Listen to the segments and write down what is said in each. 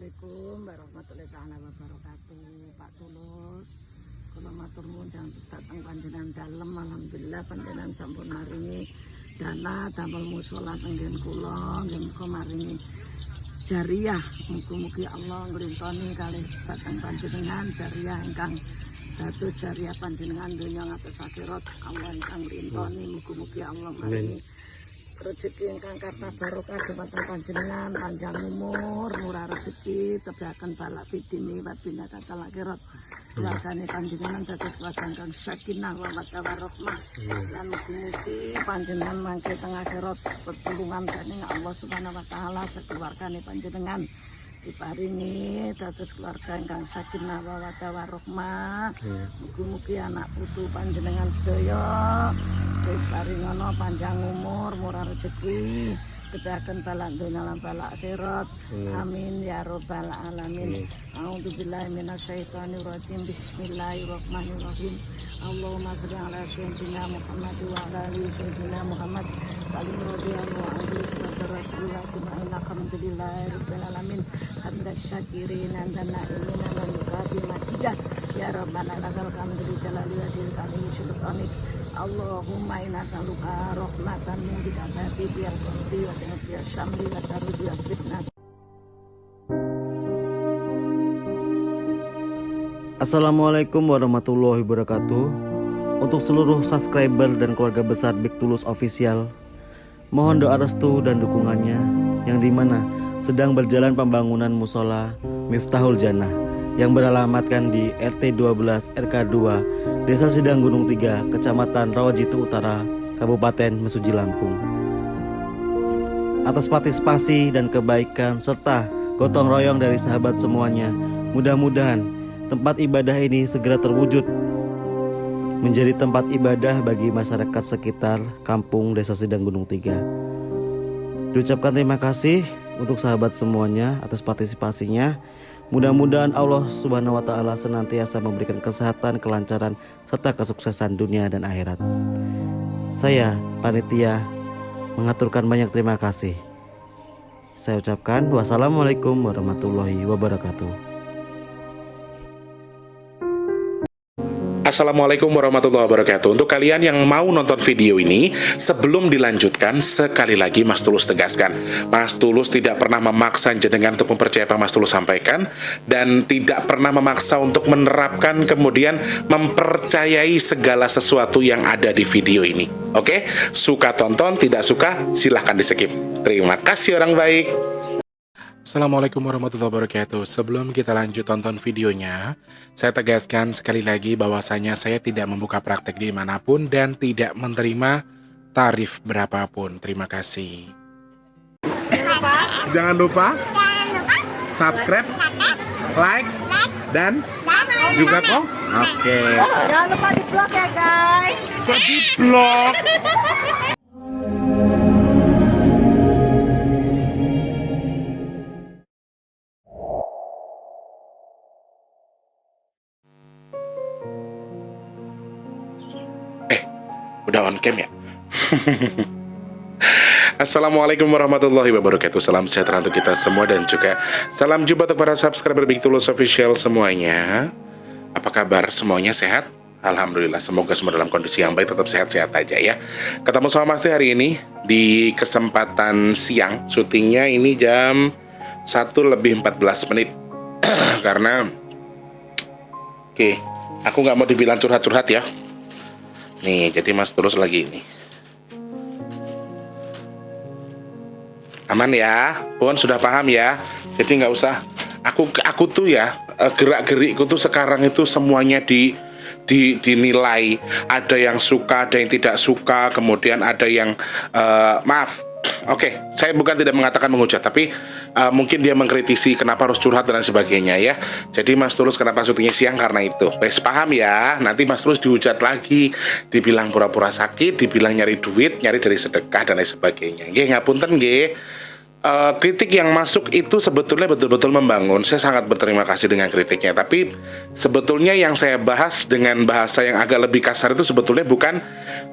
Assalamualaikum warahmatullahi wabarakatuh. Pak Tulus, kula matur nuwun dateng panjenengan dalem. Alhamdulillah panjenengan sampun maringi dana damel mushola tenggen kula, nggih muga maringi jariah. Mugi-mugi Allah nglintoni kalih dhateng panjenengan jariah ingkang dados jariah panjenengan donya ngantos akhirat. Allah ingkang nglintoni, mugi-mugi Allah maringi rezeki ingkang karta barokah dhumateng panjenengan, panjang umur, murah rezeki, tebakan balak bidini wat bina katal akhirat. Keluargane panjenengan dados keluarga ingkang sakinah wa mawaddah warahmah. Lan mugi-mugi panjenengan mangke teng akhirat pertulungan dening Allah Subhanahu wa taala sakeluargane panjenengan diparingi dados keluarga ingkang sakinah wa mawaddah warahmah. Mugi-mugi anak putu panjenengan sedaya diparingono panjang umur, murah rezeki, tebakan balak dunya lan balak akhirat. Amin ya rabbal alamin. A'udzubillahi minasyaitonir rajim. Bismillahirrahmanirrahim. Allahumma shalli ala sayyidina Muhammad wa ala ali sayyidina Muhammad. Salim radhiyallahu anhu wa rasulullah subhanahu alhamdulillahi rabbil alamin. Hamdas syakirin dan na'imin wa muqabil majidah. Ya rabbana lakal hamdu jalali wa jalali sultanik. Allahumma inna nas'aluka rahmatan min kitabati biar qurbi wa biar syamli wa tarudi wa fitnah. Assalamualaikum warahmatullahi wabarakatuh. Untuk seluruh subscriber dan keluarga besar Big Tulus Official, mohon doa restu dan dukungannya yang dimana sedang berjalan pembangunan musola Miftahul Jannah yang beralamatkan di RT 12 RK 2 Desa Sidang Gunung 3 Kecamatan Rawajitu Utara Kabupaten Mesuji Lampung. Atas partisipasi dan kebaikan serta gotong royong dari sahabat semuanya, mudah-mudahan tempat ibadah ini segera terwujud menjadi tempat ibadah bagi masyarakat sekitar kampung Desa Sidang Gunung 3. Diucapkan terima kasih untuk sahabat semuanya atas partisipasinya. Mudah-mudahan Allah Subhanahu wa taala senantiasa memberikan kesehatan, kelancaran serta kesuksesan dunia dan akhirat. Saya panitia mengaturkan banyak terima kasih. Saya ucapkan wassalamualaikum warahmatullahi wabarakatuh. Assalamualaikum warahmatullahi wabarakatuh. Untuk kalian yang mau nonton video ini, sebelum dilanjutkan, sekali lagi Mas Tulus tegaskan, Mas Tulus tidak pernah memaksa jenengan untuk mempercayai apa Mas Tulus sampaikan, dan tidak pernah memaksa untuk menerapkan kemudian mempercayai segala sesuatu yang ada di video ini. Oke? Suka tonton, tidak suka silahkan di skip. Terima kasih orang baik. Assalamualaikum warahmatullahi wabarakatuh. Sebelum kita lanjut tonton videonya, saya tegaskan sekali lagi bahwasanya saya tidak membuka praktek dimanapun dan tidak menerima tarif berapapun. Terima kasih. Jangan lupa subscribe, like, dan juga kok. Oke. Jangan lupa di vlog ya guys. Kok di vlog? Udah on cam ya? Assalamualaikum warahmatullahi wabarakatuh. Salam sejahtera untuk kita semua dan juga salam jumpa untuk para subscriber Big Tulus Official semuanya. Apa kabar? Semuanya sehat? Alhamdulillah, semoga semua dalam kondisi yang baik, tetap sehat-sehat aja ya. Ketemu sama Mas Teh hari ini di kesempatan siang. Syutingnya ini jam 1:14 Karena aku nggak mau dibilang curhat-curhat ya. Nih, jadi Mas Tulus lagi ini. Aman ya, Pun sudah paham ya. Jadi nggak usah. Aku tuh ya gerak-gerikku tuh sekarang itu semuanya dinilai. Ada yang suka, ada yang tidak suka. Kemudian ada yang maaf. Oke, saya bukan tidak mengatakan menghujat, tapi mungkin dia mengkritisi kenapa harus curhat dan sebagainya ya. Jadi Mas Tulus kenapa syutingnya siang karena itu. Wes paham ya. Nanti Mas Tulus dihujat lagi, dibilang pura-pura sakit, dibilang nyari duit, nyari dari sedekah dan lain sebagainya. Nggih, ngapunten nggih. Kritik yang masuk itu sebetulnya betul-betul membangun. Saya sangat berterima kasih dengan kritiknya. Tapi sebetulnya yang saya bahas dengan bahasa yang agak lebih kasar itu sebetulnya bukan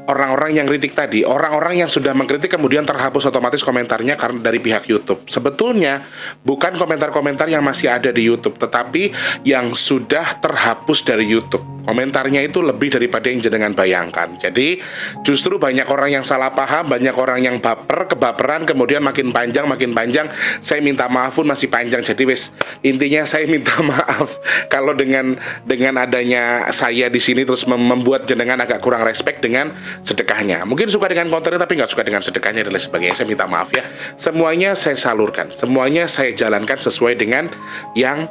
orang-orang yang kritik tadi, orang-orang yang sudah mengkritik kemudian terhapus otomatis komentarnya karena dari pihak YouTube. Sebetulnya bukan komentar-komentar yang masih ada di YouTube, tetapi yang sudah terhapus dari YouTube. Komentarnya itu lebih daripada yang jenengan bayangkan. Jadi justru banyak orang yang salah paham, banyak orang yang baper, kebaperan, kemudian makin panjang. Saya minta maaf pun masih panjang. Jadi wes, intinya saya minta maaf kalau dengan adanya saya di sini terus membuat jenengan agak kurang respect dengan sedekahnya. Mungkin suka dengan kontennya tapi nggak suka dengan sedekahnya dan lain sebagainya. Saya minta maaf ya. Semuanya saya salurkan, semuanya saya jalankan sesuai dengan yang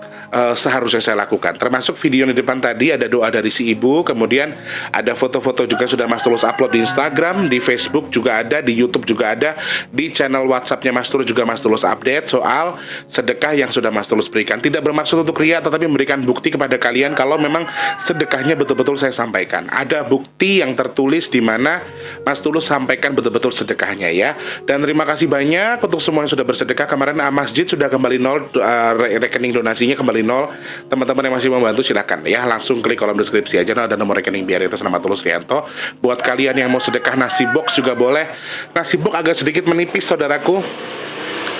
seharusnya saya lakukan. Termasuk video di depan tadi ada doa dari si ibu, kemudian ada foto-foto juga sudah Mas Tulus upload di Instagram, di Facebook juga ada, di YouTube juga ada, di channel WhatsAppnya Mas Tulus juga Mas Tulus update soal sedekah yang sudah Mas Tulus berikan. Tidak bermaksud untuk ria, tetapi memberikan bukti kepada kalian kalau memang sedekahnya betul-betul saya sampaikan. Ada bukti yang tertulis di mana Mas Tulus sampaikan betul-betul sedekahnya ya. Dan terima kasih banyak untuk semua yang sudah bersedekah. Kemarin masjid sudah kembali nol, rekening donasinya kembali nol. Teman-teman yang masih membantu silakan ya, langsung klik kolom deskripsi aja, ada nomor rekening BRI atas nama Tulus Rianto. Buat kalian yang mau sedekah nasi box juga boleh. Nasi box agak sedikit menipis saudaraku,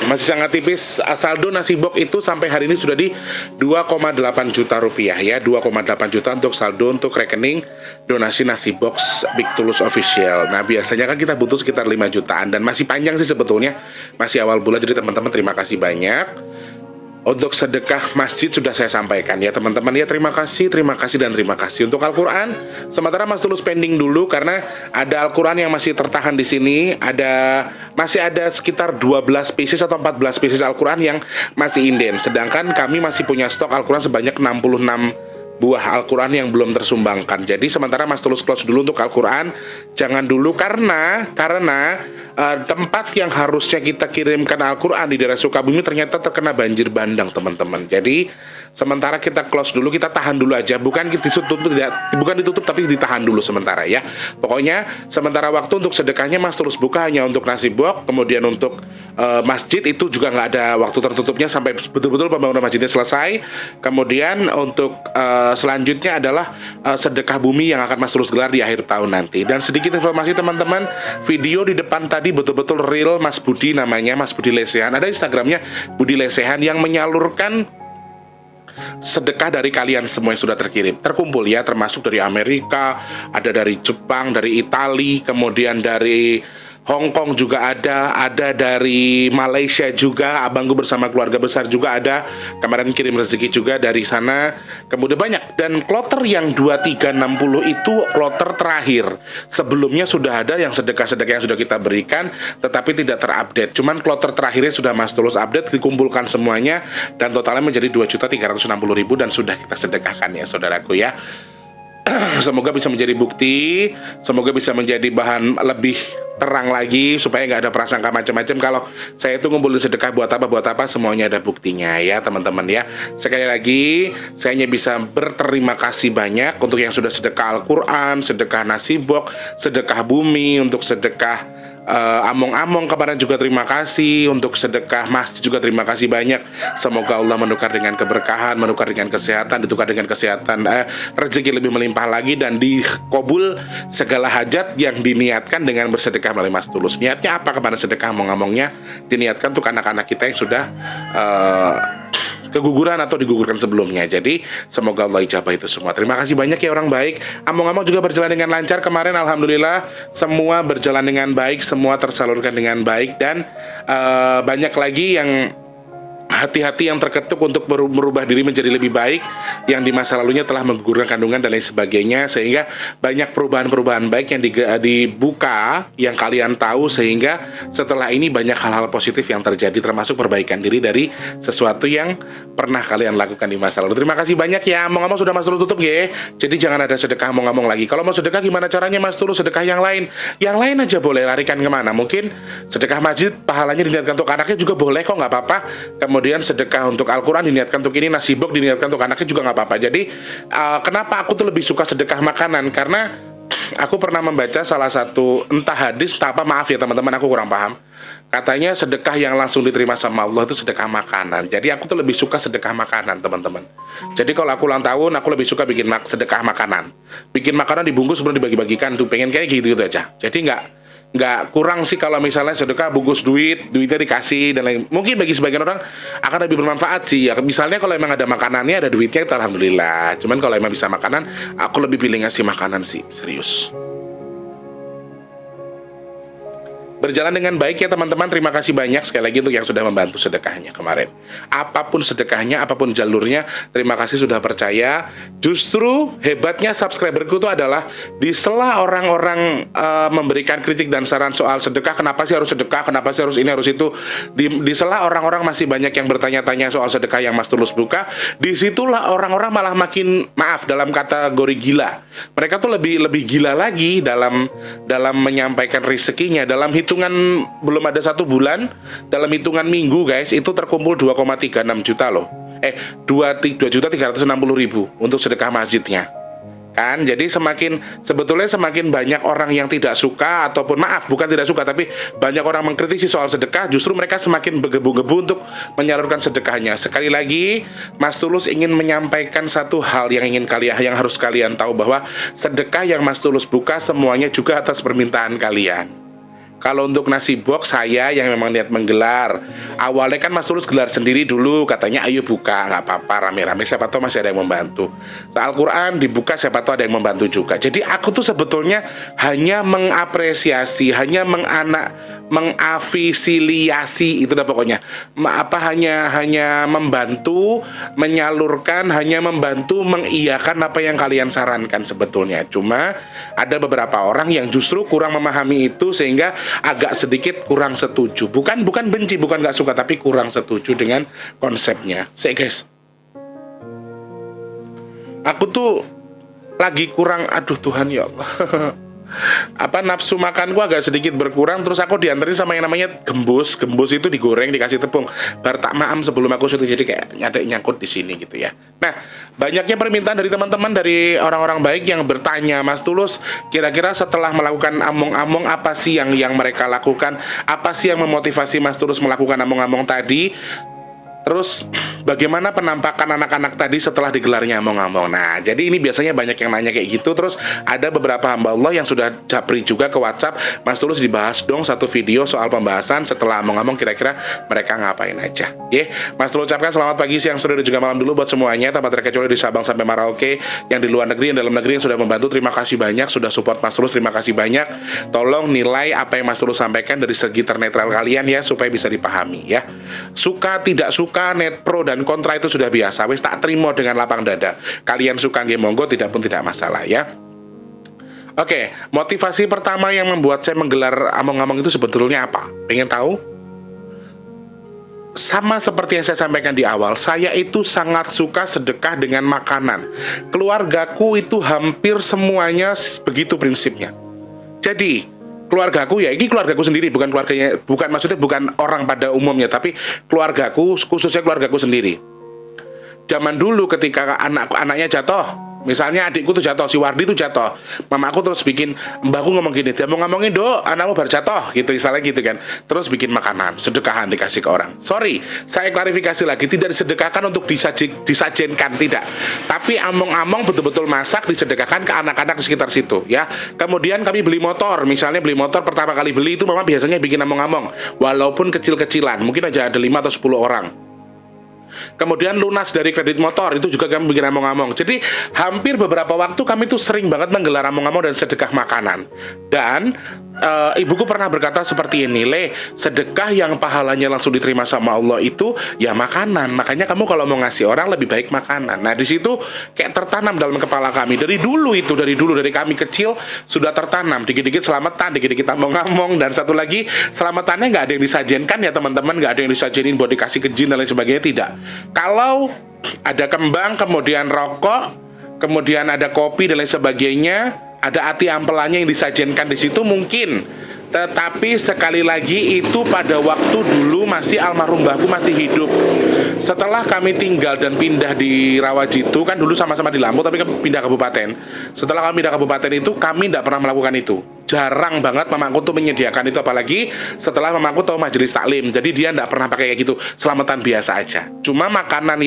masih sangat tipis. Saldo nasi box itu sampai hari ini sudah di 2,8 juta rupiah ya, 2,8 juta untuk saldo untuk rekening donasi nasi box Big Tulus Official. Nah biasanya kan kita butuh sekitar 5 jutaan dan masih panjang sih sebetulnya, masih awal bulan. Jadi teman-teman terima kasih banyak. Untuk sedekah masjid sudah saya sampaikan ya teman-teman ya. Terima kasih dan terima kasih. Untuk Al-Quran sementara Mas Tulus pending dulu karena ada Al-Quran yang masih tertahan di sini. Masih ada sekitar 12 pieces atau 14 pieces Al-Quran yang masih inden. Sedangkan kami masih punya stok Al-Quran sebanyak 66 buah Al-Quran yang belum tersumbangkan. Jadi sementara Mas Tulus close dulu untuk Al-Quran, jangan dulu karena tempat yang harusnya kita kirimkan Al-Quran di daerah Sukabumi ternyata terkena banjir bandang teman-teman. Jadi sementara kita close dulu, kita tahan dulu aja, bukan ditutup tapi ditahan dulu sementara ya. Pokoknya sementara waktu untuk sedekahnya Mas Tulus buka hanya untuk nasi box, kemudian untuk masjid itu juga nggak ada waktu tertutupnya sampai betul-betul pembangunan masjidnya selesai. Kemudian untuk selanjutnya adalah sedekah bumi yang akan Mas Tulus gelar di akhir tahun nanti. Dan sedikit informasi teman-teman, video di depan tadi betul-betul real Mas Budi, namanya Mas Budi Lesehan. Ada Instagramnya Budi Lesehan yang menyalurkan sedekah dari kalian semua yang sudah terkumpul ya, termasuk dari Amerika, ada dari Jepang, dari Italia, kemudian dari Hong Kong juga ada dari Malaysia juga, abangku bersama keluarga besar juga ada, kemarin kirim rezeki juga dari sana, kemudian banyak. Dan kloter yang 2360 itu kloter terakhir. Sebelumnya sudah ada yang sedekah-sedekah yang sudah kita berikan tetapi tidak terupdate. Cuman kloter terakhirnya sudah Mas Tulus update, dikumpulkan semuanya dan totalnya menjadi 2.360.000 dan sudah kita sedekahkan ya saudaraku ya. Semoga bisa menjadi bukti, semoga bisa menjadi bahan lebih terang lagi supaya nggak ada prasangka macam-macam kalau saya itu ngumpulin sedekah buat apa semuanya ada buktinya ya teman-teman ya. Sekali lagi saya hanya bisa berterima kasih banyak untuk yang sudah sedekah Al-Quran, sedekah nasi box, sedekah bumi, untuk sedekah among-among kemarin juga terima kasih, untuk sedekah masjid juga terima kasih banyak. Semoga Allah menukar dengan keberkahan, menukar dengan kesehatan, ditukar dengan kesehatan, rezeki lebih melimpah lagi dan dikabul segala hajat yang diniatkan dengan bersedekah melalui Mas Tulus. Niatnya apa kepada sedekah among-amongnya? Diniatkan untuk anak-anak kita yang sudah keguguran atau digugurkan sebelumnya. Jadi semoga Allah ijabah itu semua. Terima kasih banyak ya orang baik. Among-among juga berjalan dengan lancar kemarin, alhamdulillah semua berjalan dengan baik, semua tersalurkan dengan baik. Dan banyak lagi yang hati-hati yang terketuk untuk merubah diri menjadi lebih baik, yang di masa lalunya telah menggugurkan kandungan dan lain sebagainya, sehingga banyak perubahan-perubahan baik yang dibuka yang kalian tahu, sehingga setelah ini banyak hal-hal positif yang terjadi, termasuk perbaikan diri dari sesuatu yang pernah kalian lakukan di masa lalu. Terima kasih banyak ya. Among-among sudah Mas Tulus tutup ya, jadi jangan ada sedekah among-among lagi. Kalau mau sedekah gimana caranya Mas Tulus? Sedekah yang lain aja boleh, larikan kemana? Mungkin sedekah masjid pahalanya diniatkan untuk anaknya juga boleh kok, nggak apa-apa. Kemudian sedekah untuk Al-Quran diniatkan untuk ini, nasi box diniatkan untuk anaknya juga nggak apa-apa. Jadi kenapa aku tuh lebih suka sedekah makanan? Karena aku pernah membaca salah satu entah hadis, entah apa, maaf ya teman-teman aku kurang paham. Katanya sedekah yang langsung diterima sama Allah itu sedekah makanan. Jadi aku tuh lebih suka sedekah makanan, teman-teman. Jadi kalau aku ulang tahun, aku lebih suka bikin sedekah makanan. Bikin makanan dibungkus sebelum dibagi-bagikan tuh, pengen kayak gitu aja. Jadi nggak kurang sih kalau misalnya sedekah bungkus duitnya dikasih dan lain. Mungkin bagi sebagian orang akan lebih bermanfaat sih ya. Misalnya kalau emang ada makanannya, ada duitnya, itu alhamdulillah. Cuman kalau emang bisa makanan, aku lebih pilih ngasih makanan sih, serius. Berjalan dengan baik ya teman-teman. Terima kasih banyak sekali lagi untuk yang sudah membantu sedekahnya kemarin. Apapun sedekahnya, apapun jalurnya, terima kasih sudah percaya. Justru hebatnya subscriberku itu adalah di sela orang-orang memberikan kritik dan saran soal sedekah, kenapa sih harus sedekah, kenapa sih harus ini harus itu. Di sela orang-orang masih banyak yang bertanya-tanya soal sedekah yang Mas Tulus buka. Disitulah orang-orang malah makin, maaf dalam kategori gila. Mereka tuh lebih gila lagi dalam menyampaikan rezekinya. Dalam hitungan belum ada 1 bulan, dalam hitungan minggu guys, itu terkumpul 2,36 juta loh. 2.360.000 untuk sedekah masjidnya. Kan, jadi sebetulnya semakin banyak orang yang tidak suka, ataupun maaf, bukan tidak suka, tapi banyak orang mengkritisi soal sedekah, justru mereka semakin bergebu-gebu untuk menyalurkan sedekahnya. Sekali lagi, Mas Tulus ingin menyampaikan satu hal yang harus kalian tahu, bahwa sedekah yang Mas Tulus buka semuanya juga atas permintaan kalian. Kalau untuk nasi box, saya yang memang niat menggelar. Awalnya kan Mas Tulus gelar sendiri dulu, katanya ayo buka, nggak apa-apa, rame-rame, siapa tahu masih ada yang membantu. Al-Quran dibuka, siapa tahu ada yang membantu juga. Jadi aku tuh sebetulnya hanya mengapresiasi, hanya mengafisiliasi, itu dah pokoknya. Hanya membantu, menyalurkan, hanya membantu mengiyakan apa yang kalian sarankan sebetulnya. Cuma ada beberapa orang yang justru kurang memahami itu, sehingga agak sedikit kurang setuju. Bukan benci, bukan nggak suka, tapi kurang setuju dengan konsepnya. Guys, aku tuh lagi kurang, aduh Tuhan ya Allah. Nafsu makanku agak sedikit berkurang. Terus aku dianterin sama yang namanya gembus. Gembus itu digoreng, dikasih tepung. Bar tak maam sebelum aku syuting, jadi kayak nyangkut di sini gitu ya. Nah, banyaknya permintaan dari teman-teman, dari orang-orang baik yang bertanya, Mas Tulus, kira-kira setelah melakukan among-among, apa sih yang mereka lakukan? Apa sih yang memotivasi Mas Tulus melakukan among-among tadi? Terus bagaimana penampakan anak-anak tadi setelah digelarnya among-among? Nah, jadi ini biasanya banyak yang nanya kayak gitu. Terus ada beberapa hamba Allah yang sudah japri juga ke WhatsApp, Mas Tulus dibahas dong satu video soal pembahasan setelah among-among, kira-kira mereka ngapain aja. Mas Tulus ucapkan selamat pagi, siang, sore, dan juga malam dulu buat semuanya, tanpa terkecuali di Sabang sampai Merauke, yang di luar negeri, yang dalam negeri, yang sudah membantu. Terima kasih banyak sudah support Mas Tulus, terima kasih banyak. Tolong nilai apa yang Mas Tulus sampaikan dari segi ternetral kalian ya, supaya bisa dipahami ya. Suka tidak suka, net pro dan kontra itu sudah biasa, wis tak terima dengan lapang dada. Kalian suka nggih monggo, tidak pun tidak masalah ya. Oke, motivasi pertama yang membuat saya menggelar among-among itu sebetulnya apa? Pengen tahu? Sama seperti yang saya sampaikan di awal, saya itu sangat suka sedekah dengan makanan. Keluargaku itu hampir semuanya begitu prinsipnya. Jadi keluargaku ya, ini keluargaku sendiri, bukan maksudnya bukan orang pada umumnya, tapi keluargaku, khususnya keluargaku sendiri. Zaman dulu ketika anaknya jatuh, misalnya adikku tuh jatuh, si Wardi tuh jatuh, mamaku terus bikin, mbakku ngomong gini, dia mau ngomongin, Dok, anakmu baru jatuh, gitu, misalnya gitu kan. Terus bikin makanan, sedekahan dikasih ke orang. Sorry, saya klarifikasi lagi, tidak disedekahkan untuk disajenkan, tidak. Tapi among-among betul-betul masak, disedekahkan ke anak-anak di sekitar situ, ya. Kemudian kami beli motor, misalnya beli motor pertama kali beli itu mama biasanya bikin among-among, walaupun kecil-kecilan, mungkin aja ada 5 atau 10 orang. Kemudian lunas dari kredit motor, itu juga kami bikin among-among. Jadi hampir beberapa waktu kami tuh sering banget menggelar among-among dan sedekah makanan. Dan ibuku pernah berkata seperti ini, Le, sedekah yang pahalanya langsung diterima sama Allah itu ya makanan. Makanya kamu kalau mau ngasih orang lebih baik makanan. Nah, di situ kayak tertanam dalam kepala kami. Dari kami kecil sudah tertanam. Dikit-dikit selamatan, dikit-dikit among-among, dan satu lagi selamatannya nggak ada yang disajenkan ya teman-teman, nggak ada yang disajenin buat dikasih ke jin dan lain sebagainya, tidak. Kalau ada kembang, kemudian rokok, kemudian ada kopi dan lain sebagainya, ada ati ampelannya yang disajenkan di situ mungkin. Tetapi sekali lagi itu pada waktu dulu masih almarhum mbahku masih hidup. Setelah kami tinggal dan pindah di Rawajitu, kan dulu sama-sama di Lampung tapi kami pindah kabupaten. Setelah kami pindah kabupaten itu kami tidak pernah melakukan itu. jarang banget mamaku tuh menyediakan itu, apalagi setelah mamaku tahu majelis taklim. Jadi dia nggak pernah pakai kayak gitu, selamatan biasa aja. Cuma makanan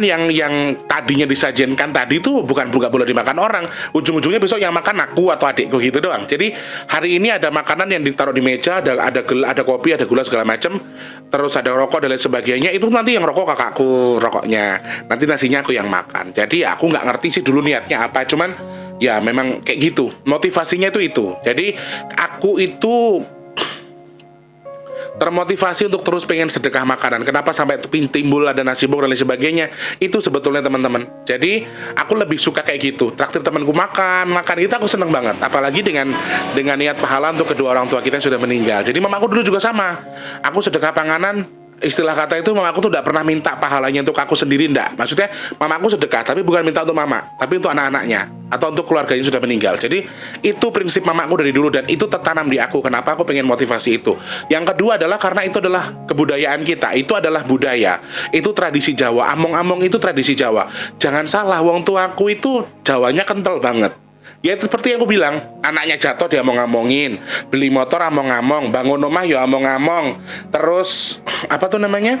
yang tadinya disajikan tadi itu bukan boleh dimakan orang. Ujung-ujungnya besok yang makan aku atau adikku gitu doang. Jadi hari ini ada makanan yang ditaruh di meja, ada kopi, ada gula segala macam, terus ada rokok dan lain sebagainya. Itu nanti yang rokok kakakku rokoknya, nanti nasinya aku yang makan. Jadi aku nggak ngerti sih dulu niatnya apa, cuman ya memang kayak gitu. Motivasinya itu. Jadi aku itu termotivasi untuk terus pengen sedekah makanan. Kenapa sampai timbul ada nasi box dan lain sebagainya? Itu sebetulnya teman-teman. Jadi aku lebih suka kayak gitu. Traktir temanku makan itu aku seneng banget. Apalagi dengan niat pahala untuk kedua orang tua kita yang sudah meninggal. Jadi mamaku dulu juga sama. Aku sedekah panganan, istilah kata itu mamaku tuh tidak pernah minta pahalanya untuk aku sendiri, enggak. Maksudnya mamaku sedekah, tapi bukan minta untuk mama, tapi untuk anak-anaknya atau untuk keluarganya yang sudah meninggal. Jadi itu prinsip mamaku dari dulu dan itu tertanam di aku. Kenapa aku pengen motivasi itu? Yang kedua adalah karena itu adalah kebudayaan kita. Itu adalah budaya. Itu tradisi Jawa. Among-among itu tradisi Jawa. Jangan salah, wong tuaku itu Jawanya kental banget. Ya seperti yang aku bilang, anaknya jatuh dia among-amongin, beli motor among-among, bangun rumah ya among-among, terus apa tuh namanya,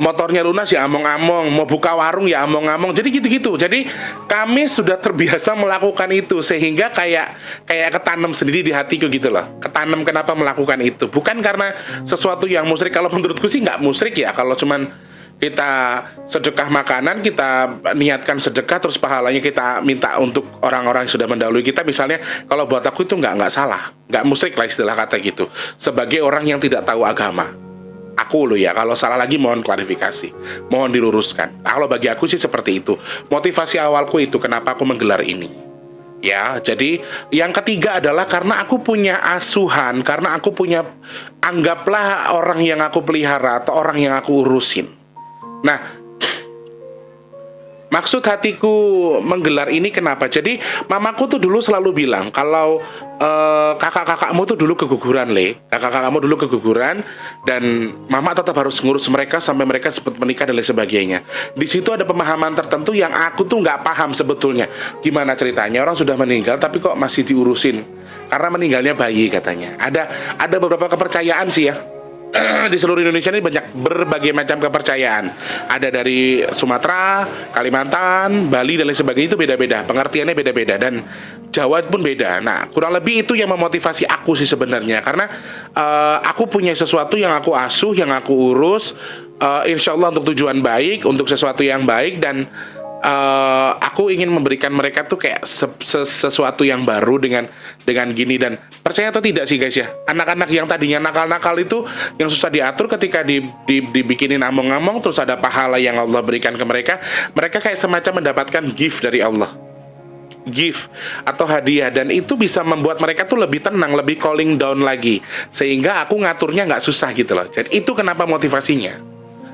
motornya lunas ya among-among, mau buka warung ya among-among. Jadi gitu-gitu. Jadi kami sudah terbiasa melakukan itu sehingga kayak ketanam sendiri di hatiku gitu loh. Ketanam kenapa melakukan itu? Bukan karena sesuatu yang musyrik. Kalau menurutku sih nggak musyrik ya. Kalau cuman kita sedekah makanan, kita niatkan sedekah, terus pahalanya kita minta untuk orang-orang yang sudah mendahului kita, misalnya, kalau buat aku itu nggak salah, nggak musyrik lah istilah kata gitu. Sebagai orang yang tidak tahu agama, aku loh ya, kalau salah lagi mohon klarifikasi, mohon diluruskan. Kalau bagi aku sih seperti itu. Motivasi awalku itu kenapa aku menggelar ini. Ya, jadi yang ketiga adalah karena aku punya asuhan, karena aku punya, anggaplah orang yang aku pelihara atau orang yang aku urusin. Nah, maksud hatiku menggelar ini kenapa? Jadi mamaku tuh dulu selalu bilang kalau kakak-kakakmu tuh dulu keguguran, kakak-kakakmu dulu keguguran dan mama tetap harus ngurus mereka sampai mereka sempat menikah dan lain sebagainya. Di situ ada pemahaman tertentu yang aku tuh nggak paham sebetulnya. Gimana ceritanya orang sudah meninggal tapi kok masih diurusin? Karena meninggalnya bayi katanya. Ada beberapa kepercayaan sih ya. Di seluruh Indonesia ini banyak berbagai macam kepercayaan. Ada dari Sumatera, Kalimantan, Bali dan lain sebagainya, itu beda-beda, pengertiannya beda-beda dan Jawa pun beda. Nah, kurang lebih itu yang memotivasi aku sih sebenarnya. Karena aku punya sesuatu yang aku asuh, yang aku urus, insya Allah untuk tujuan baik, untuk sesuatu yang baik, dan aku ingin memberikan mereka tuh kayak sesuatu yang baru dengan gini. Dan percaya atau tidak sih guys ya, anak-anak yang tadinya nakal-nakal itu yang susah diatur, ketika dibikinin among-among terus ada pahala yang Allah berikan ke mereka, mereka kayak semacam mendapatkan gift dari Allah, gift atau hadiah, dan itu bisa membuat mereka tuh lebih tenang, lebih cooling down lagi, sehingga aku ngaturnya nggak susah gitu loh. Jadi itu kenapa motivasinya.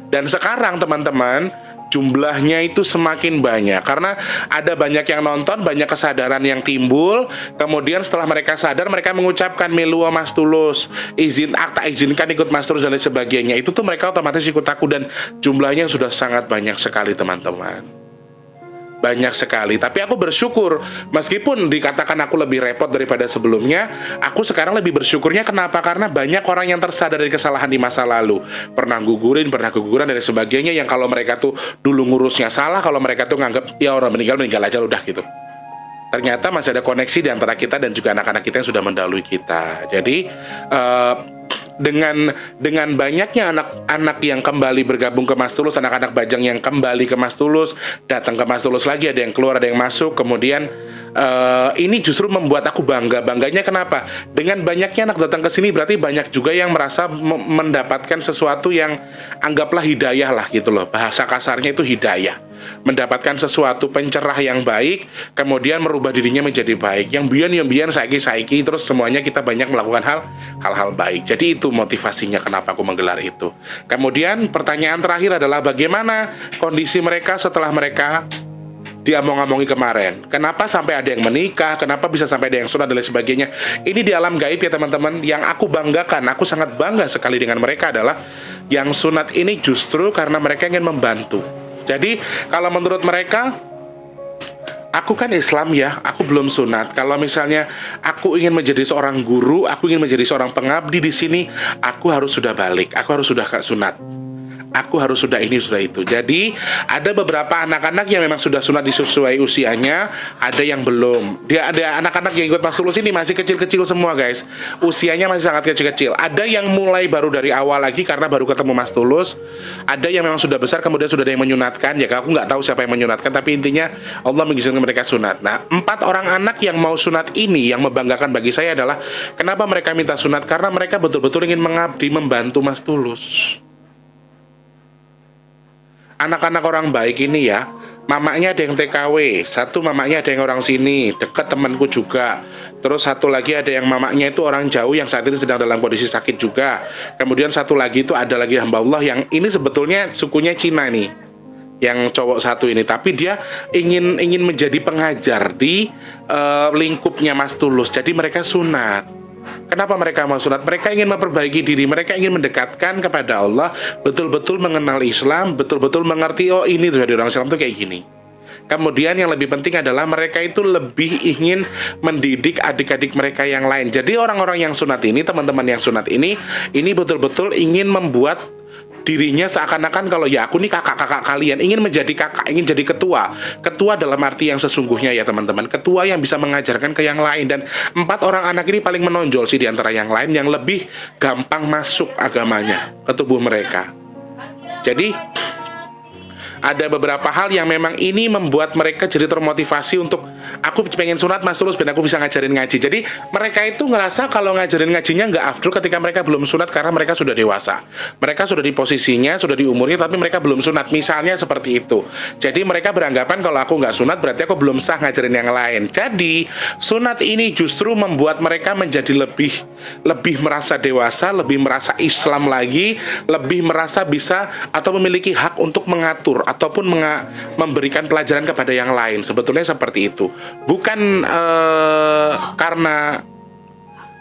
Dan sekarang teman-teman, jumlahnya itu semakin banyak karena ada banyak yang nonton, banyak kesadaran yang timbul. Kemudian setelah mereka sadar, mereka mengucapkan melu Mas Tulus, izinkan ikut Mas Tulus dan lain sebagainya. Itu tuh mereka otomatis ikut aku, dan jumlahnya sudah sangat banyak sekali teman-teman. Banyak sekali. Tapi aku bersyukur, meskipun dikatakan aku lebih repot daripada sebelumnya, aku sekarang lebih bersyukurnya kenapa? Karena banyak orang yang tersadar dari kesalahan di masa lalu, pernah keguguran dan sebagainya, yang kalau mereka tuh dulu ngurusnya salah, kalau mereka tuh nganggap ya orang meninggal aja udah gitu. Ternyata masih ada koneksi di antara kita dan juga anak-anak kita yang sudah mendahului kita. Jadi dengan banyaknya anak-anak yang kembali bergabung ke Mas Tulus, anak-anak Bajang yang kembali ke Mas Tulus, datang ke Mas Tulus lagi, ada yang keluar, ada yang masuk, kemudian ini justru membuat aku bangga. Bangganya kenapa? Dengan banyaknya anak datang ke sini, berarti banyak juga yang merasa mendapatkan sesuatu yang anggaplah hidayah lah gitu loh. Bahasa kasarnya itu hidayah. Mendapatkan sesuatu pencerah yang baik, kemudian merubah dirinya menjadi baik. Yang bian saiki, terus semuanya kita banyak melakukan hal-hal baik. Jadi itu motivasinya kenapa aku menggelar itu. Kemudian pertanyaan terakhir adalah bagaimana kondisi mereka setelah mereka diamong-amongi kemarin. Kenapa sampai ada yang menikah, kenapa bisa sampai ada yang sunat dan lain sebagainya. Ini di alam gaib ya teman-teman. Yang aku banggakan, aku sangat bangga sekali dengan mereka adalah yang sunat ini justru karena mereka ingin membantu. Jadi kalau menurut mereka Aku kan Islam ya, aku belum sunat. Kalau misalnya aku ingin menjadi seorang guru, aku ingin menjadi seorang pengabdi di sini, aku harus sudah balik, aku harus sudah sunat. Aku harus sudah ini, sudah itu. Jadi ada beberapa anak-anak yang memang sudah sunat sesuai usianya, ada yang belum. Dia ada anak-anak yang ikut Mas Tulus ini masih kecil-kecil semua guys. Usianya masih sangat kecil-kecil. Ada yang mulai baru dari awal lagi karena baru ketemu Mas Tulus. Ada yang memang sudah besar kemudian sudah ada yang menyunatkan. Ya aku nggak tahu siapa yang menyunatkan, tapi intinya Allah mengizinkan mereka sunat. Nah 4 orang anak yang mau sunat ini yang membanggakan bagi saya adalah kenapa mereka minta sunat? Karena mereka betul-betul ingin mengabdi, membantu Mas Tulus. Anak-anak orang baik ini ya, mamanya ada yang TKW, satu mamanya ada yang orang sini, dekat temanku juga. Terus satu lagi ada yang mamanya itu orang jauh yang saat ini sedang dalam kondisi sakit juga. Kemudian satu lagi itu ada lagi hamba Allah yang ini sebetulnya sukunya Cina nih, yang cowok satu ini, tapi dia ingin menjadi pengajar di lingkupnya Mas Tulus. Jadi mereka sunat. Kenapa mereka mau sunat? Mereka ingin memperbaiki diri, mereka ingin mendekatkan kepada Allah, betul-betul mengenal Islam, betul-betul mengerti, oh ini tuh dari orang Islam tuh kayak gini. Kemudian yang lebih penting adalah mereka itu lebih ingin mendidik adik-adik mereka yang lain. Jadi orang-orang yang sunat ini, teman-teman yang sunat ini betul-betul ingin membuat dirinya seakan-akan kalau ya aku nih kakak-kakak kalian, ingin menjadi kakak, ingin jadi ketua dalam arti yang sesungguhnya ya teman-teman, ketua yang bisa mengajarkan ke yang lain. Dan 4 orang anak ini paling menonjol sih di antara yang lain, yang lebih gampang masuk agamanya ke tubuh mereka. Jadi ada beberapa hal yang memang ini membuat mereka jadi termotivasi untuk aku pengen sunat Mas Tulus biar aku bisa ngajarin ngaji. Jadi mereka itu ngerasa kalau ngajarin ngajinya nggak afdol ketika mereka belum sunat karena mereka sudah dewasa. Mereka sudah di posisinya, sudah di umurnya, tapi mereka belum sunat. Misalnya seperti itu. Jadi mereka beranggapan kalau aku nggak sunat berarti aku belum sah ngajarin yang lain. Jadi sunat ini justru membuat mereka menjadi lebih merasa dewasa, lebih merasa Islam lagi, lebih merasa bisa atau memiliki hak untuk mengatur ataupun memberikan pelajaran kepada yang lain. Sebetulnya seperti itu. Bukan karena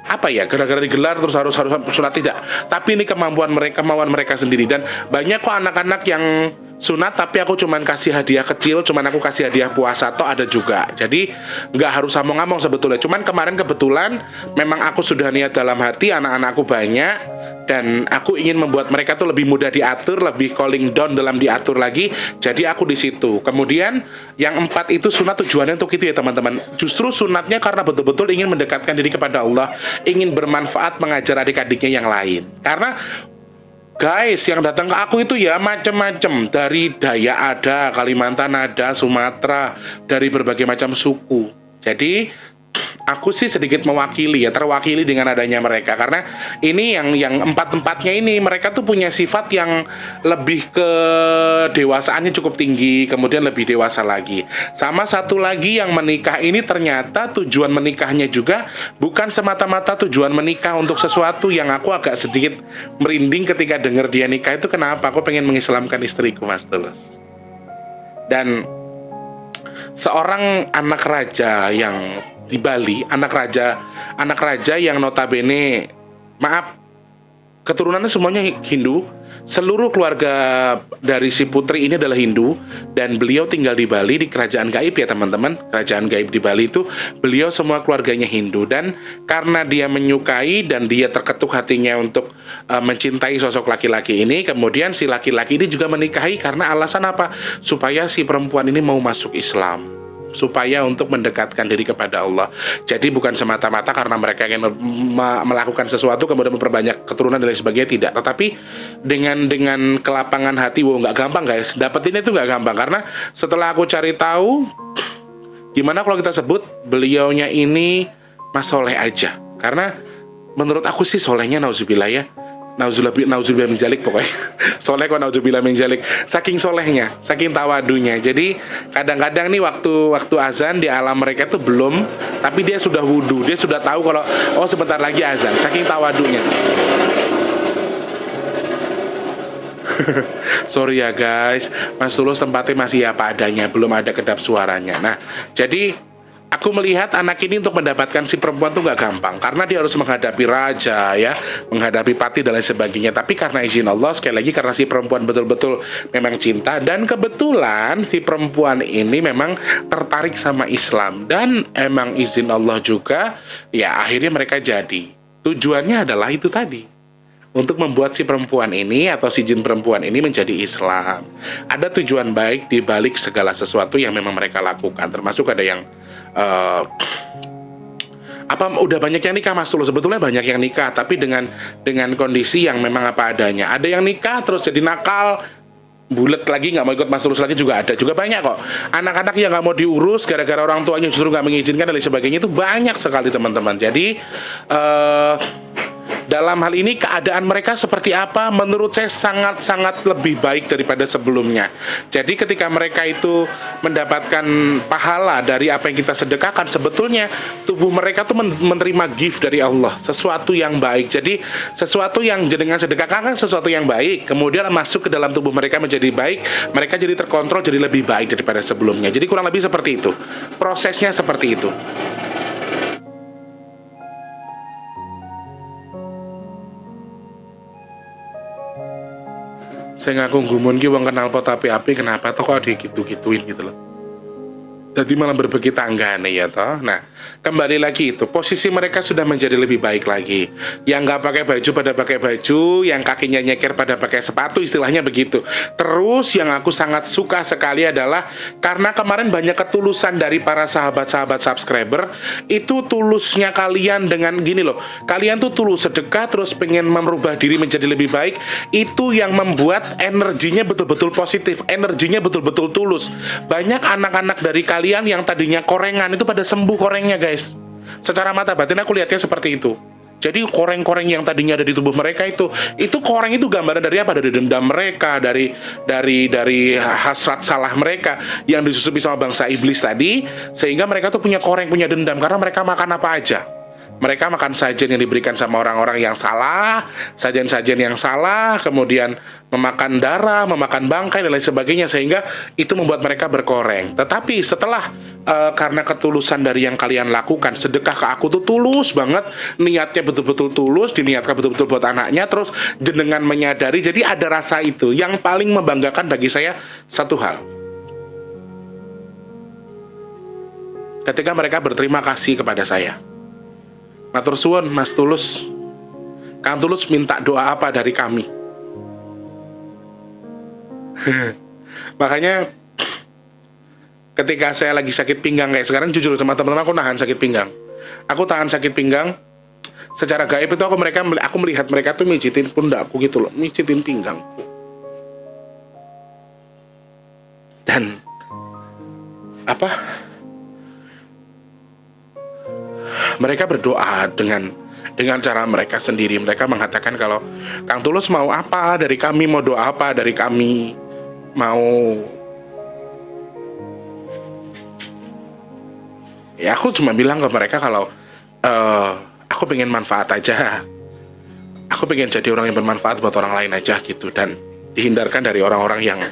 apa ya, gara-gara digelar terus harus sunat, tidak. Tapi ini kemauan mereka sendiri. Dan banyak kok anak-anak yang sunat tapi aku cuman kasih hadiah kecil, cuman aku kasih hadiah puasa, toh ada juga. Jadi nggak harus ngomong-ngomong sebetulnya. Cuman kemarin kebetulan memang aku sudah niat dalam hati, anak-anakku banyak dan aku ingin membuat mereka tuh lebih mudah diatur, lebih calling down dalam diatur lagi. Jadi aku di situ. Kemudian yang 4 itu sunat tujuannya untuk itu ya teman-teman. Justru sunatnya karena betul-betul ingin mendekatkan diri kepada Allah, ingin bermanfaat mengajar adik-adiknya yang lain. Karena guys, yang datang ke aku itu ya macam-macam. Dari Dayak ada, Kalimantan ada, Sumatera, dari berbagai macam suku. Jadi aku sih sedikit mewakili ya, terwakili dengan adanya mereka. Karena ini yang 4-4-nya ini mereka tuh punya sifat yang lebih ke dewasaannya cukup tinggi, kemudian lebih dewasa lagi. Sama satu lagi yang menikah ini ternyata tujuan menikahnya juga bukan semata-mata tujuan menikah untuk sesuatu. Yang aku agak sedikit merinding ketika dengar dia nikah itu kenapa? Aku pengen mengislamkan istriku Mas Tulus. Dan seorang anak raja yang di Bali, anak raja yang notabene, maaf, keturunannya semuanya Hindu. Seluruh keluarga dari si putri ini adalah Hindu dan beliau tinggal di Bali di kerajaan gaib ya teman-teman. Kerajaan gaib di Bali itu beliau semua keluarganya Hindu, dan karena dia menyukai dan dia terketuk hatinya untuk mencintai sosok laki-laki ini, kemudian si laki-laki ini juga menikahi karena alasan apa? Supaya si perempuan ini mau masuk Islam, supaya untuk mendekatkan diri kepada Allah. Jadi bukan semata-mata karena mereka ingin melakukan sesuatu kemudian memperbanyak keturunan dan lain sebagainya, tidak. Tetapi dengan kelapangan hati. Nggak gampang guys, dapetinnya itu nggak gampang. Karena setelah aku cari tahu, gimana kalau kita sebut beliaunya ini Mas Soleh aja. Karena menurut aku sih solehnya nauzubillah ya, nauzubillah min dzalik pokoknya. Soleh kok nauzubillah min dzalik. Saking solehnya, saking tawadunya. Jadi kadang-kadang nih waktu azan di alam mereka tuh belum, tapi dia sudah wudu, dia sudah tahu kalau oh sebentar lagi azan. Saking tawadunya. Sorry ya guys, Mas Tulus tempatnya masih apa adanya, belum ada kedap suaranya. Nah, jadi aku aku melihat anak ini untuk mendapatkan si perempuan tuh nggak gampang, karena dia harus menghadapi raja ya, menghadapi pati dan lain sebagainya. Tapi karena izin Allah, sekali lagi karena si perempuan betul-betul memang cinta, dan kebetulan si perempuan ini memang tertarik sama Islam, dan emang izin Allah juga ya akhirnya mereka jadi. Tujuannya adalah itu tadi, untuk membuat si perempuan ini atau si jin perempuan ini menjadi Islam. Ada tujuan baik di balik segala sesuatu yang memang mereka lakukan. Termasuk ada yang udah banyak yang nikah, Mas Tulus. Sebetulnya banyak yang nikah, tapi dengan kondisi yang memang apa adanya. Ada yang nikah terus jadi nakal, bulet lagi, nggak mau ikut Mas Tulus lagi juga ada. Juga banyak kok anak-anak yang nggak mau diurus gara-gara orang tuanya justru nggak mengizinkan dan lain sebagainya. Itu banyak sekali teman-teman. Jadi dalam hal ini keadaan mereka seperti apa, menurut saya sangat-sangat lebih baik daripada sebelumnya. Jadi ketika mereka itu mendapatkan pahala dari apa yang kita sedekahkan, sebetulnya tubuh mereka tuh menerima gift dari Allah, sesuatu yang baik. Jadi sesuatu yang dengan sedekahkan sesuatu yang baik, kemudian masuk ke dalam tubuh mereka menjadi baik, mereka jadi terkontrol, jadi lebih baik daripada sebelumnya. Jadi kurang lebih seperti itu, prosesnya seperti itu. Saya ngaku gumun ki wong kenal pot api-api, kenapa toh kok digitu-gituin gitu loh. Jadi malah berbagi tanggane ya toh. Nah, kembali lagi itu posisi mereka sudah menjadi lebih baik lagi. Yang nggak pakai baju pada pakai baju, yang kakinya nyeker pada pakai sepatu, istilahnya begitu. Terus yang aku sangat suka sekali adalah karena kemarin banyak ketulusan dari para sahabat-sahabat subscriber. Itu tulusnya kalian dengan gini loh. Kalian tuh tulus sedekah terus pengen merubah diri menjadi lebih baik. Itu yang membuat energinya betul-betul positif, energinya betul-betul tulus. Banyak anak-anak dari kalian yang tadinya korengan itu pada sembuh korengnya, guys. Secara mata batin aku lihatnya seperti itu. Jadi koreng-koreng yang tadinya ada di tubuh mereka itu koreng itu gambaran dari apa? Dari dendam mereka, dari hasrat salah mereka yang disusupi sama bangsa iblis tadi, sehingga mereka tuh punya koreng, punya dendam karena mereka makan apa aja. Mereka makan sajian yang diberikan sama orang-orang yang salah, sajian-sajian yang salah, kemudian memakan darah, memakan bangkai, dan lain sebagainya, sehingga itu membuat mereka berkoreng. Tetapi setelah karena ketulusan dari yang kalian lakukan, sedekah ke aku tuh tulus banget, niatnya betul-betul tulus, diniatkan betul-betul buat anaknya, terus jenengan menyadari, jadi ada rasa itu. Yang paling membanggakan bagi saya satu hal, ketika mereka berterima kasih kepada saya. Matur suwun Mas Tulus, Kang Tulus minta doa apa dari kami? Makanya ketika saya lagi sakit pinggang kayak sekarang, jujur sama teman-teman, aku nahan sakit pinggang. Aku tahan sakit pinggang. Secara gaib itu aku melihat mereka tuh mijitin pundakku gitu loh, mijitin pinggangku. Dan mereka berdoa dengan cara mereka sendiri. Mereka mengatakan kalau Kang Tulus mau apa dari kami, mau doa apa dari kami, mau ya aku cuma bilang ke mereka kalau aku pengen manfaat aja, aku pengen jadi orang yang bermanfaat buat orang lain aja gitu, dan dihindarkan dari orang-orang yang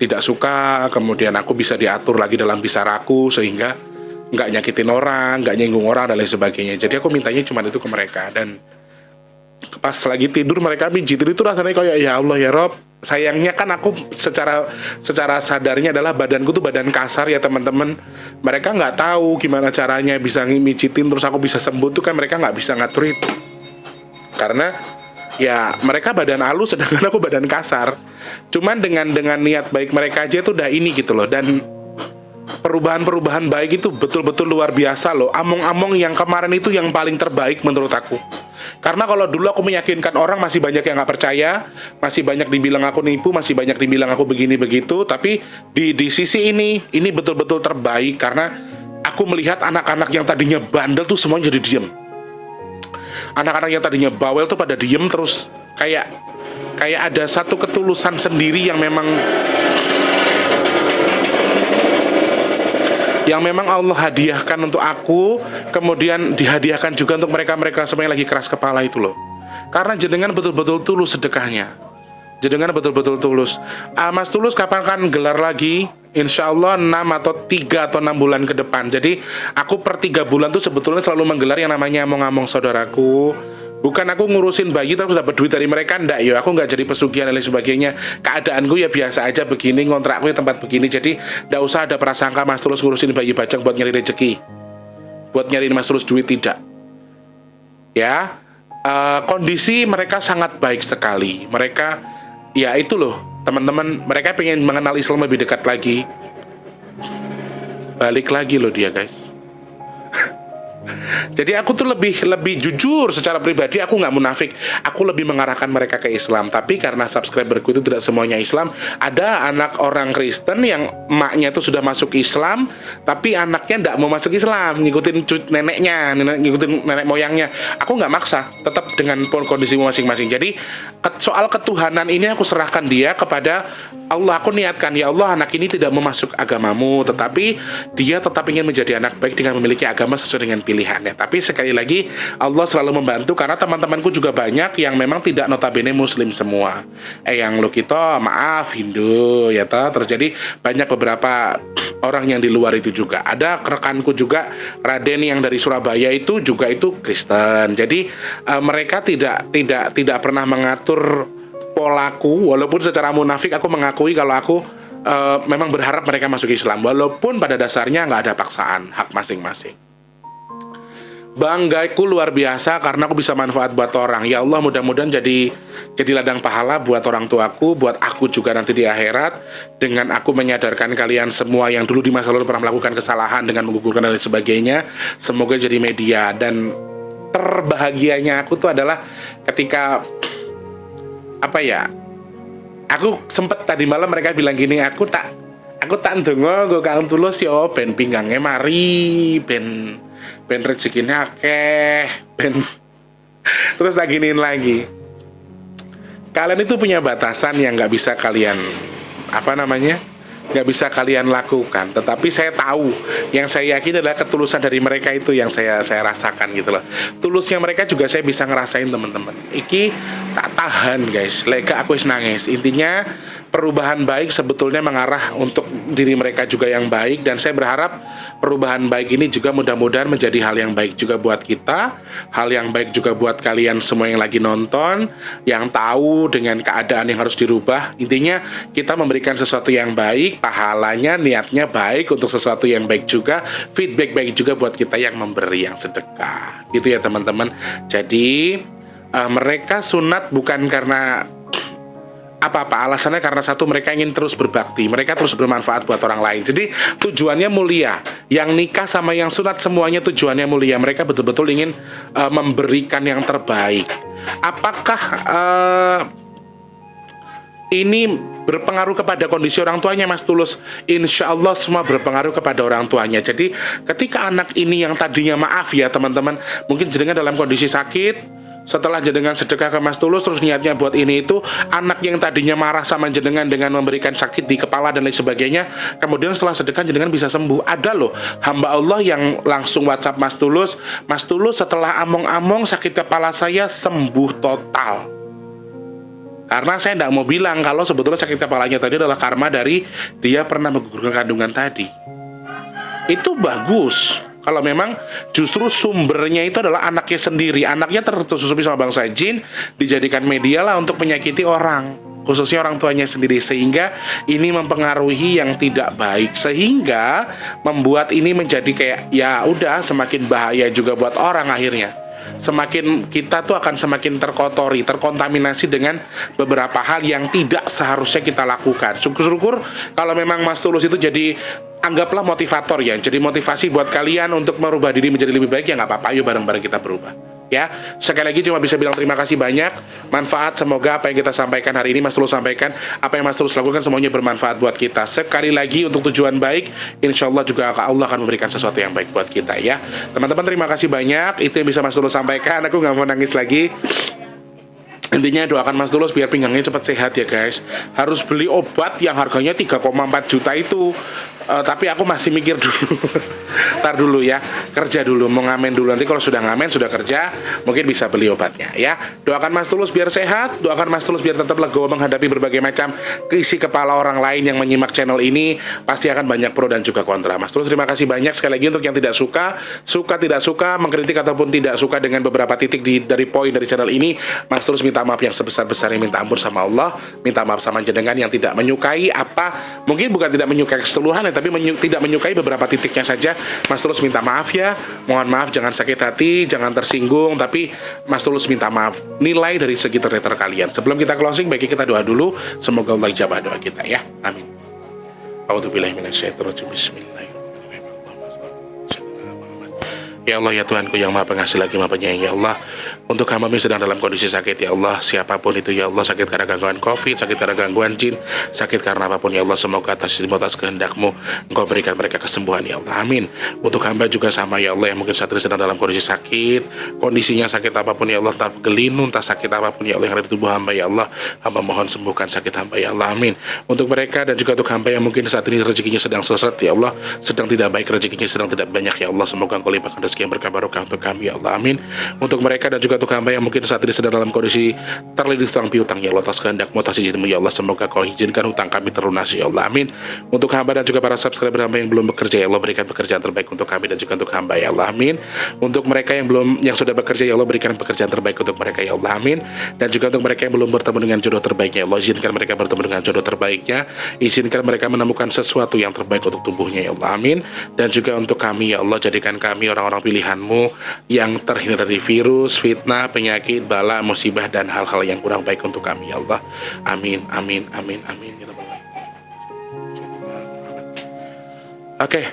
tidak suka. Kemudian aku bisa diatur lagi dalam bisaraku sehingga nggak nyakitin orang, nggak nyinggung orang, dan lain sebagainya. Jadi aku mintanya cuma itu ke mereka. Dan pas lagi tidur mereka pijitin itu rasanya kayak ya Allah ya Rob. Sayangnya kan aku secara sadarnya adalah badanku tuh badan kasar ya teman-teman. Mereka nggak tahu gimana caranya bisa mijitin terus aku bisa sembuh tuh kan, mereka nggak bisa ngatur itu. Karena ya mereka badan halus sedangkan aku badan kasar. Cuman dengan niat baik mereka aja tuh udah ini gitu loh. Dan perubahan-perubahan baik itu betul-betul luar biasa loh. Among-among yang kemarin itu yang paling terbaik menurut aku. Karena kalau dulu aku meyakinkan orang, masih banyak yang gak percaya, masih banyak dibilang aku nipu, masih banyak dibilang aku begini begitu. Tapi di sisi ini betul-betul terbaik. Karena aku melihat anak-anak yang tadinya bandel tuh semuanya jadi diem. Anak-anak yang tadinya bawel tuh pada diem, terus kayak ada satu ketulusan sendiri yang memang Allah hadiahkan untuk aku, kemudian dihadiahkan juga untuk mereka semua yang lagi keras kepala itu loh. Karena jenengan betul-betul tulus sedekahnya. Jenengan betul-betul tulus. Mas Tulus kapan kan gelar lagi? Insya Allah 6 atau 3 atau 6 bulan ke depan. Jadi aku per 3 bulan tuh sebetulnya selalu menggelar yang namanya among-among saudaraku. Bukan aku ngurusin bayi terus dapat duit dari mereka, ndak ya. Aku nggak jadi pesugihan dan lain sebagainya. Keadaanku ya biasa aja begini, kontrakku ya tempat begini. Jadi ndak usah ada prasangka Mas Tulus ngurusin bayi bajang buat nyari rezeki, buat nyariin Mas Tulus duit, tidak. Ya, kondisi mereka sangat baik sekali. Mereka, ya itu loh teman-teman, mereka pengen mengenal Islam lebih dekat lagi. Balik lagi loh dia, guys. Jadi aku tuh lebih jujur secara pribadi, aku nggak munafik. Aku lebih mengarahkan mereka ke Islam. Tapi karena subscriberku itu tidak semuanya Islam, ada anak orang Kristen yang emaknya itu sudah masuk Islam, tapi anaknya nggak mau masuk Islam, ngikutin neneknya, ngikutin nenek moyangnya. Aku nggak maksa, tetap dengan kondisimu masing-masing. Jadi soal ketuhanan ini aku serahkan dia kepada Allah. Aku niatkan, ya Allah, anak ini tidak mau masuk agamamu, tetapi dia tetap ingin menjadi anak baik dengan memiliki agama sesuai dengan pilihannya. Tapi sekali lagi Allah selalu membantu, karena teman-temanku juga banyak yang memang tidak notabene muslim semua. Yang lo kita maaf Hindu ya toh. Terjadi banyak beberapa orang yang di luar itu juga. Ada rekanku juga Raden yang dari Surabaya itu juga itu Kristen. Jadi mereka tidak pernah mengatur polaku, walaupun secara munafik aku mengakui kalau aku memang berharap mereka masuk Islam, walaupun pada dasarnya nggak ada paksaan, hak masing-masing. Banggaku luar biasa karena aku bisa manfaat buat orang. Ya Allah, mudah-mudahan jadi ladang pahala buat orang tuaku, buat aku juga nanti di akhirat, dengan aku menyadarkan kalian semua yang dulu di masa lalu pernah melakukan kesalahan dengan menggugurkan dan lain sebagainya. Semoga jadi media. Dan terbahagianya aku tuh adalah ketika aku sempet tadi malam mereka bilang gini, aku tak ndonga nggo Kang Tulus yo ben pinggangnya mari, ben rezekinya akeh, ben terus tak giniin lagi. Kalian itu punya batasan yang nggak bisa kalian nggak bisa kalian lakukan, tetapi saya tahu, yang saya yakin adalah ketulusan dari mereka itu yang saya rasakan gitu loh. Tulusnya mereka juga saya bisa ngerasain, teman-teman. Iki tak tahan guys, lega aku nangis. Intinya perubahan baik sebetulnya mengarah untuk diri mereka juga yang baik, dan saya berharap perubahan baik ini juga mudah-mudahan menjadi hal yang baik juga buat kita, hal yang baik juga buat kalian semua yang lagi nonton, yang tahu dengan keadaan yang harus dirubah. Intinya kita memberikan sesuatu yang baik, pahalanya, niatnya baik untuk sesuatu yang baik juga, feedback baik juga buat kita yang memberi, yang sedekah gitu ya teman-teman. Jadi mereka sunat bukan karena apa-apa, alasannya karena satu, mereka ingin terus berbakti, mereka terus bermanfaat buat orang lain. Jadi tujuannya mulia. Yang nikah sama yang sunat semuanya tujuannya mulia. Mereka betul-betul ingin memberikan yang terbaik. Apakah ini berpengaruh kepada kondisi orang tuanya, Mas Tulus? Insya Allah semua berpengaruh kepada orang tuanya. Jadi ketika anak ini yang tadinya, maaf ya teman-teman, mungkin jenengan dalam kondisi sakit, setelah jenengan sedekah ke Mas Tulus terus niatnya buat ini itu, anak yang tadinya marah sama jenengan dengan memberikan sakit di kepala dan lain sebagainya, kemudian setelah sedekah jenengan bisa sembuh. Ada loh hamba Allah yang langsung WhatsApp Mas Tulus, Mas Tulus setelah among-among sakit kepala saya sembuh total. Karena saya tidak mau bilang kalau sebetulnya sakit kepalanya tadi adalah karma dari dia pernah menggugurkan kandungan tadi. Itu bagus kalau memang justru sumbernya itu adalah anaknya sendiri. Anaknya tersusupi sama bangsa jin, dijadikan media lah untuk menyakiti orang, khususnya orang tuanya sendiri. Sehingga ini mempengaruhi yang tidak baik, sehingga membuat ini menjadi kayak ya udah semakin bahaya juga buat orang akhirnya. Semakin kita tuh akan semakin terkotori, terkontaminasi dengan beberapa hal yang tidak seharusnya kita lakukan. Syukur-syukur kalau memang Mas Tulus itu jadi, anggaplah motivator ya, jadi motivasi buat kalian untuk merubah diri menjadi lebih baik, ya nggak apa-apa, ayo bareng-bareng kita berubah. Ya, sekali lagi cuma bisa bilang terima kasih banyak, manfaat, semoga apa yang kita sampaikan hari ini, Mas Tulus sampaikan, apa yang Mas Tulus lakukan semuanya bermanfaat buat kita. Sekali lagi untuk tujuan baik, insya Allah juga Allah akan memberikan sesuatu yang baik buat kita ya. Teman-teman terima kasih banyak, itu yang bisa Mas Tulus sampaikan, aku nggak mau nangis lagi. Intinya doakan Mas Tulus biar pinggangnya cepat sehat ya guys. Harus beli obat yang harganya 3,4 juta itu. Tapi aku masih mikir dulu. Ntar dulu ya, kerja dulu, mau ngamen dulu. Nanti kalau sudah ngamen, sudah kerja, mungkin bisa beli obatnya ya. Doakan Mas Tulus biar sehat, doakan Mas Tulus biar tetap legowo menghadapi berbagai macam keisi kepala orang lain yang menyimak channel ini. Pasti akan banyak pro dan juga kontra. Mas Tulus terima kasih banyak sekali lagi untuk yang tidak suka tidak suka, mengkritik ataupun tidak suka dengan beberapa titik dari poin dari channel ini. Mas Tulus minta maaf yang sebesar-besarnya, minta ampun sama Allah, minta maaf sama jenengan yang tidak menyukai apa, mungkin bukan tidak menyukai keseluruhan tapi tidak menyukai beberapa titiknya saja. Mas Tulus minta maaf ya, mohon maaf, jangan sakit hati, jangan tersinggung, tapi Mas Tulus minta maaf nilai dari segi terletter kalian. Sebelum kita closing, baiknya kita doa dulu, semoga Allah ijabah doa kita ya, amin. A'udzubillahi minasyaitonirrajim. Bismillahirrahmanirrahim. Ya Allah, ya Tuhanku yang Maha Pengasih lagi Maha Penyayang, ya Allah, untuk hamba yang sedang dalam kondisi sakit, ya Allah, siapapun itu, ya Allah, sakit karena gangguan COVID, sakit karena gangguan jin, sakit karena apapun, ya Allah, semoga atas izin atas kehendak-Mu Engkau berikan mereka kesembuhan, ya Allah, amin. Untuk hamba juga sama, ya Allah, yang mungkin saat ini sedang dalam kondisi sakit, kondisinya sakit apapun, ya Allah, entah gelinu, entah sakit apapun, ya Allah, yang ada di tubuh hamba, ya Allah, hamba mohon sembuhkan sakit hamba, ya Allah, amin. Untuk mereka dan juga untuk hamba yang mungkin saat ini rezekinya sedang sesat, ya Allah, sedang tidak baik rezekinya, sedang tidak banyak, ya Allah, semoga Engkau limpahkan rezeki yang berkah barokah untuk kami, ya Allah, amin. Untuk mereka dan juga untuk hamba yang mungkin saat ini sedang dalam kondisi terlilit hutang piutang, ya Allah, atas kehendak-Mu, atas izin-Mu, ya Allah, semoga Kau izinkan hutang kami terlunasi, ya Allah, amin. Untuk hamba dan juga para subscriber hamba yang belum bekerja, ya Allah, berikan pekerjaan terbaik untuk kami dan juga untuk hamba, ya Allah, amin. Untuk mereka yang sudah bekerja, ya Allah, berikan pekerjaan terbaik untuk mereka, ya Allah, amin. Dan juga untuk mereka yang belum bertemu dengan jodoh terbaiknya, ya Allah, izinkan mereka bertemu dengan jodoh terbaiknya, izinkan mereka menemukan sesuatu yang terbaik untuk tubuhnya, ya Allah, amin. Dan juga untuk kami, ya Allah, jadikan kami orang-orang pilihan-Mu yang terhindar dari virus, fitnah, penyakit, bala, musibah, dan hal-hal yang kurang baik untuk kami, ya Allah, amin, amin, amin, amin. Oke,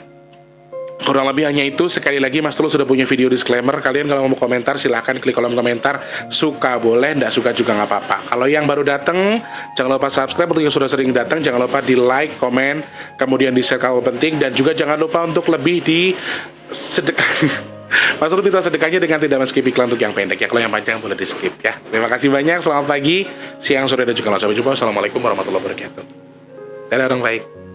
kurang lebih hanya itu. Sekali lagi Mas Tulus sudah punya video disclaimer. Kalian kalau mau komentar silahkan klik kolom komentar. Suka boleh, tidak suka juga nggak apa-apa. Kalau yang baru datang jangan lupa subscribe. Untuk yang sudah sering datang jangan lupa di like, komen, kemudian di share kalau penting. Dan juga jangan lupa untuk lebih di sedekah. Mas Tulus minta sedekahnya dengan tidak men-skip iklan untuk yang pendek ya. Kalau yang panjang boleh di skip ya. Terima kasih banyak. Selamat pagi, siang, sore, dan juga malam. Sampai jumpa. Assalamualaikum warahmatullahi wabarakatuh. Dadah orang baik.